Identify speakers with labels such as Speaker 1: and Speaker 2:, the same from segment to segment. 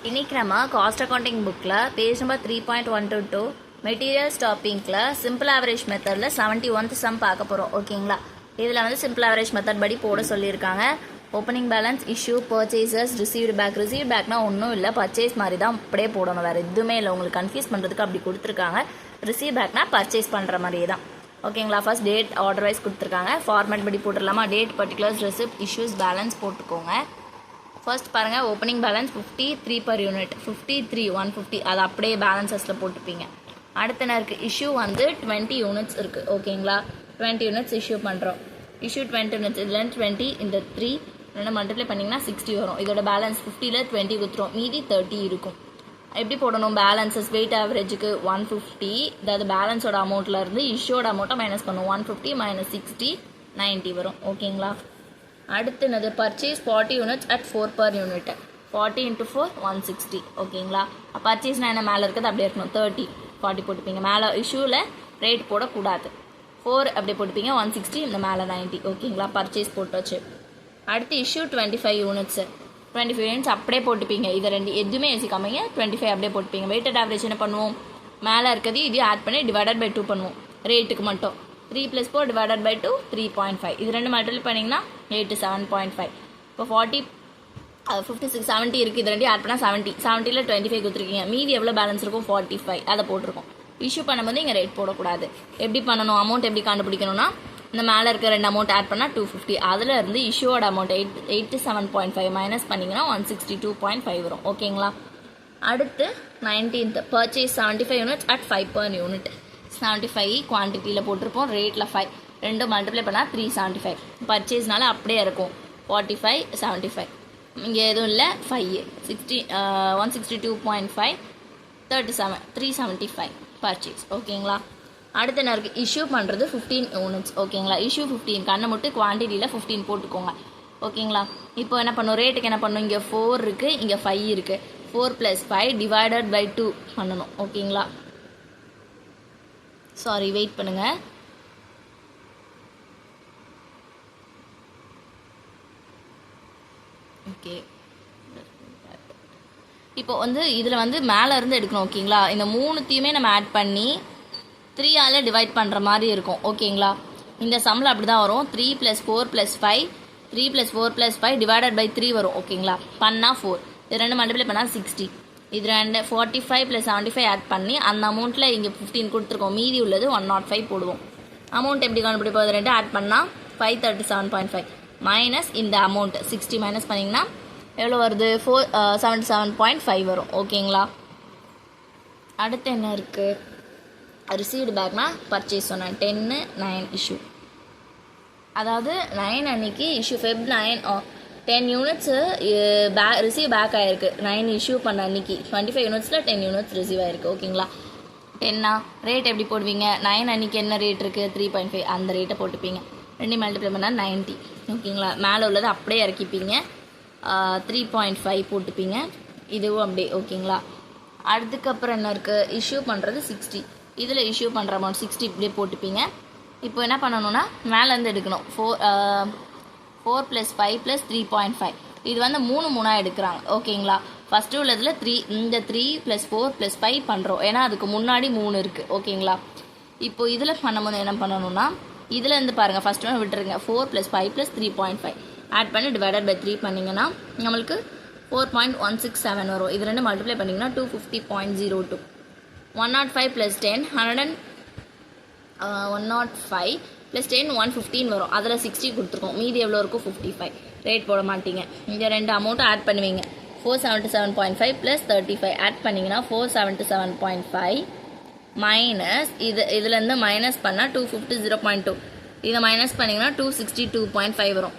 Speaker 1: இன்னைக்கு நம்ம cost accounting புக்கில் பேஜ் நம்பர் 3.122 மெட்டீரியல் ஸ்டாப்பிங்கில் சிம்பிள் ஆவரேஜ் மெத்தடில் 71th சம் பார்க்க போகிறோம். ஓகேங்களா? இதில் வந்து சிம்பிள் ஆவரேஜ் மெத்தட் படி போட சொல்லியிருக்காங்க. Opening balance, issue, purchases, received பேக்னா ஒன்றும் இல்லை, பர்ச்சேஸ் மாதிரி தான் அப்படியே போடணும், வேறு எதுவுமே இல்லை. உங்களுக்கு கன்ஃபியூஸ் பண்ணுறதுக்கு அப்படி கொடுத்துருக்காங்க. ரிசீவ் பேக்னா பர்ச்சேஸ் பண்ணுற மாதிரியே தான். ஓகேங்களா? ஃபர்ஸ்ட் டேட் ஆர்டர் வைஸ் கொடுத்துருக்காங்க. ஃபார்மேட் படி போட்டுடலாமா? Date, particulars, receipt, issues, balance போட்டுக்கோங்க. ஃபர்ஸ்ட் பாருங்கள், ஓப்பனிங் பேலன்ஸ் 53 per unit, 53 150 அது அப்படியே பேலன்சஸில் போட்டுப்பீங்க. அடுத்த என்ன இருக்குது? இஷ்யூ வந்து 20 units இருக்குது. ஓகேங்களா? 20 units இஷ்யூ பண்ணுறோம். இஷ்யூ 20 units, இதில் 20 இந்த 3 ரெண்டு மல்டிப்ளை பண்ணிங்கன்னா 60 வரும். இதோட பேலன்ஸ் 50ல் 20 குத்துரும், மீதி 30 இருக்கும். எப்படி போடணும்? பேலன்சஸ் வெயிட் ஆவரேஜுக்கு 150, அதாவது பேலன்ஸோட அமௌண்ட்டில் இருந்து இஷ்யூவோட அமௌண்ட்டை மைனஸ் பண்ணும். 150 - 60 90 வரும். ஓகேங்களா? அடுத்து என்னது? Purchase 40 units at 4 per unit, 40 × 4 160. ஓகேங்களா? பர்ச்சேஸ்னால் என்ன? மேலே இருக்கிறது அப்படியே இருக்கணும். 30 40 போட்டுப்பீங்க. மேலே இஷ்யூவில் ரேட் போடக்கூடாது. 4 அப்படியே போட்டுப்பீங்க. 160 இந்த மேலே 90. ஓகேங்களா? பர்ச்சேஸ் போட்டாச்சு. அடுத்து இஷ்யூ 25 units, 25 units அப்படியே போட்டுப்பீங்க. இதை ரெண்டு எதுவுமே யோசிக்காமங்க 25 அப்படியே போட்டுப்பீங்க. வெயிட்டட் ஆவரேஜ் என்ன பண்ணுவோம்? மேலே இருக்கிறது இதையும் ஆட் பண்ணி டிவைடட் பை 2 பண்ணுவோம் ரேட்டுக்கு மட்டும். 3 + 4 divided by 2 3.5. இது ரெண்டு மல்டிப்ளை பண்ணிங்கன்னா 87.5. இப்போ 40 56 70 இருக்குது. இது ரெண்டு ஆட் பண்ணால் 70. 70ல் 25 கொடுத்துருக்கீங்க. மீதி எவ்வளோ பேலன்ஸ் இருக்கும்? 45. அதை போட்டிருக்கோம். இஷ்யூ பண்ணும்போது இங்கே ரேட் போடக்கூடாது. எப்படி பண்ணணும்? அமௌண்ட் எப்படி கண்டுபிடிக்கணும்னா, இந்த மேலே இருக்க ரெண்டு அமௌண்ட் ஆட் பண்ணால் 250. அதில் இருந்து இஷ்யூவோட அமௌண்ட் 87.5 மைனஸ் பண்ணிங்கன்னா 162.5 வரும். ஓகேங்களா? அடுத்து 19th purchase 75 units at 5 per unit. 75 குவான்டிட்டியில் போட்டிருப்போம், ரேட்டில் 5 ரெண்டு மல்டிப்ளை பண்ணால் 375. பர்ச்சேஸ்னால அப்படியே இருக்கும். 45 75 இங்கே எதுவும் இல்லை. 5 60 162.5 37 375 பர்ச்சேஸ். ஓகேங்களா? அடுத்து என்ன இருக்குது? இஷ்யூ பண்ணுறது 15 units. ஓகேங்களா? இஷ்யூ 15 கண்ணை மட்டும் குவான்டிட்டியில் 15 போட்டுக்கோங்க. ஓகேங்களா? இப்போ என்ன பண்ணும்? ரேட்டுக்கு என்ன பண்ணும்? இங்கே 4 இருக்குது, இங்கே 5 இருக்குது. 4 + 5 divided by 2 பண்ணணும். ஓகேங்களா? சாரி, வெயிட் பண்ணுங்க. ஓகே, இப்போ வந்து இதில் வந்து மேலே இருந்து எடுக்கணும். ஓகேங்களா? இந்த மூணுத்தையுமே நம்ம ஆட் பண்ணி 3ஆல் டிவைட் பண்ணுற மாதிரி இருக்கும். ஓகேங்களா? இந்த சம்மில் அப்படி தான் வரும். 3 + 4 + 5 3 + 4 + 5 divided by 3 வரும். ஓகேங்களா? பண்ணால் 4. இது ரெண்டு மல்டிப்ளை பண்ணால் 60. இது ரெண்டு 45 + 75 ஆட் பண்ணி அந்த அமௌண்ட்டில் இங்கே 15 கொடுத்துருக்கோம். மீதி உள்ளது 105 போடுவோம். அமௌண்ட் எப்படி கண்டுபிடிப்போம்? அது ரெண்டு ஆட் பண்ணால் 537.5 மைனஸ் இந்த அமௌண்ட் 60 மைனஸ் பண்ணிங்கன்னா எவ்வளோ வருது? 477.5 வரும். ஓகேங்களா? அடுத்து என்ன இருக்குது? ரிசீவ்டு பேக்னா பர்ச்சேஸ் சொன்னேன். 10 9 இஷ்யூ, அதாவது 9 அன்னைக்கு issue Feb 9 10 units receive back ஆகிருக்கு. 9 இஷ்யூ பண்ண அன்றைக்கி 25 unitsல 10 units ரிசீவ் ஆகிருக்கு. ஓகேங்களா? 10னா ரேட் எப்படி போடுவீங்க? 9 அன்றைக்கி என்ன ரேட் இருக்குது? 3.5 அந்த ரேட்டை போட்டுப்பீங்க. ரெண்டு மல்டிப்ளை பண்ணால் 90. ஓகேங்களா? மேலே உள்ளது அப்படியே இறக்கிப்பீங்க. 3.5 போட்டுப்பீங்க. இதுவும் அப்படியே. ஓகேங்களா? அதுக்கப்புறம் என்ன இருக்குது? இஷ்யூ பண்ணுறது 60. இதில் இஷ்யூ பண்ணுற அமௌண்ட் 60 இப்படியே போட்டுப்பீங்க. இப்போ என்ன பண்ணணுன்னா மேலேருந்து எடுக்கணும். 4 + 5 + 3.5. இது வந்து 3 எடுக்கிறாங்க. ஓகேங்களா? ஃபஸ்ட்டு உள்ளதில் 3 இந்த 3 + 4 + 5 பண்ணுறோம். ஏன்னா அதுக்கு முன்னாடி 3 இருக்குது. ஓகேங்களா? இப்போ இதில் பண்ணும்போது என்ன பண்ணணும்னா, இதில் இருந்து பாருங்கள், ஃபஸ்ட்டு ஒன்று விட்டுருங்க. 4 + 5 + 3.5 ஆட் பண்ணி டிவைடட் பை 3 பண்ணிங்கன்னா நம்மளுக்கு 4.167 வரும். இது ரெண்டு மல்டிப்ளை பண்ணிங்கன்னா 250.02. 105 + 10 105 + 10 115 வரும். அதில் 60 கொடுத்துருக்கோம். மீதி எவ்வளோ இருக்கும்? 55. ரேட் போட மாட்டீங்க. இங்கே ரெண்டு அமௌண்ட்டும் ஆட் பண்ணுவீங்க. 477.5 + 35 ஆட் பண்ணிங்கன்னா 477.5 மைனஸ் இதுலேருந்து மைனஸ் பண்ணால் 250.0.2. இதை மைனஸ் பண்ணிங்கன்னா 262.5 வரும்.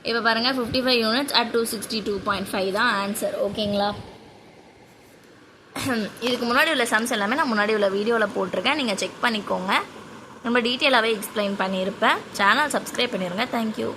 Speaker 1: இப்போ பாருங்கள், 55 units at 262.5 தான் ஆன்சர். ஓகேங்களா? இதுக்கு முன்னாடி உள்ள சம்ஸ் எல்லாமே நான் முன்னாடி உள்ள வீடியோவில் போட்டிருக்கேன், நீங்கள் செக் பண்ணிக்கோங்க. ரொம்ப டீட்டெயிலாகவே எக்ஸ்பிளைன் பண்ணியிருப்பேன். சேனல் சப்ஸ்கிரைப் பண்ணிடுங்க. தேங்க்யூ.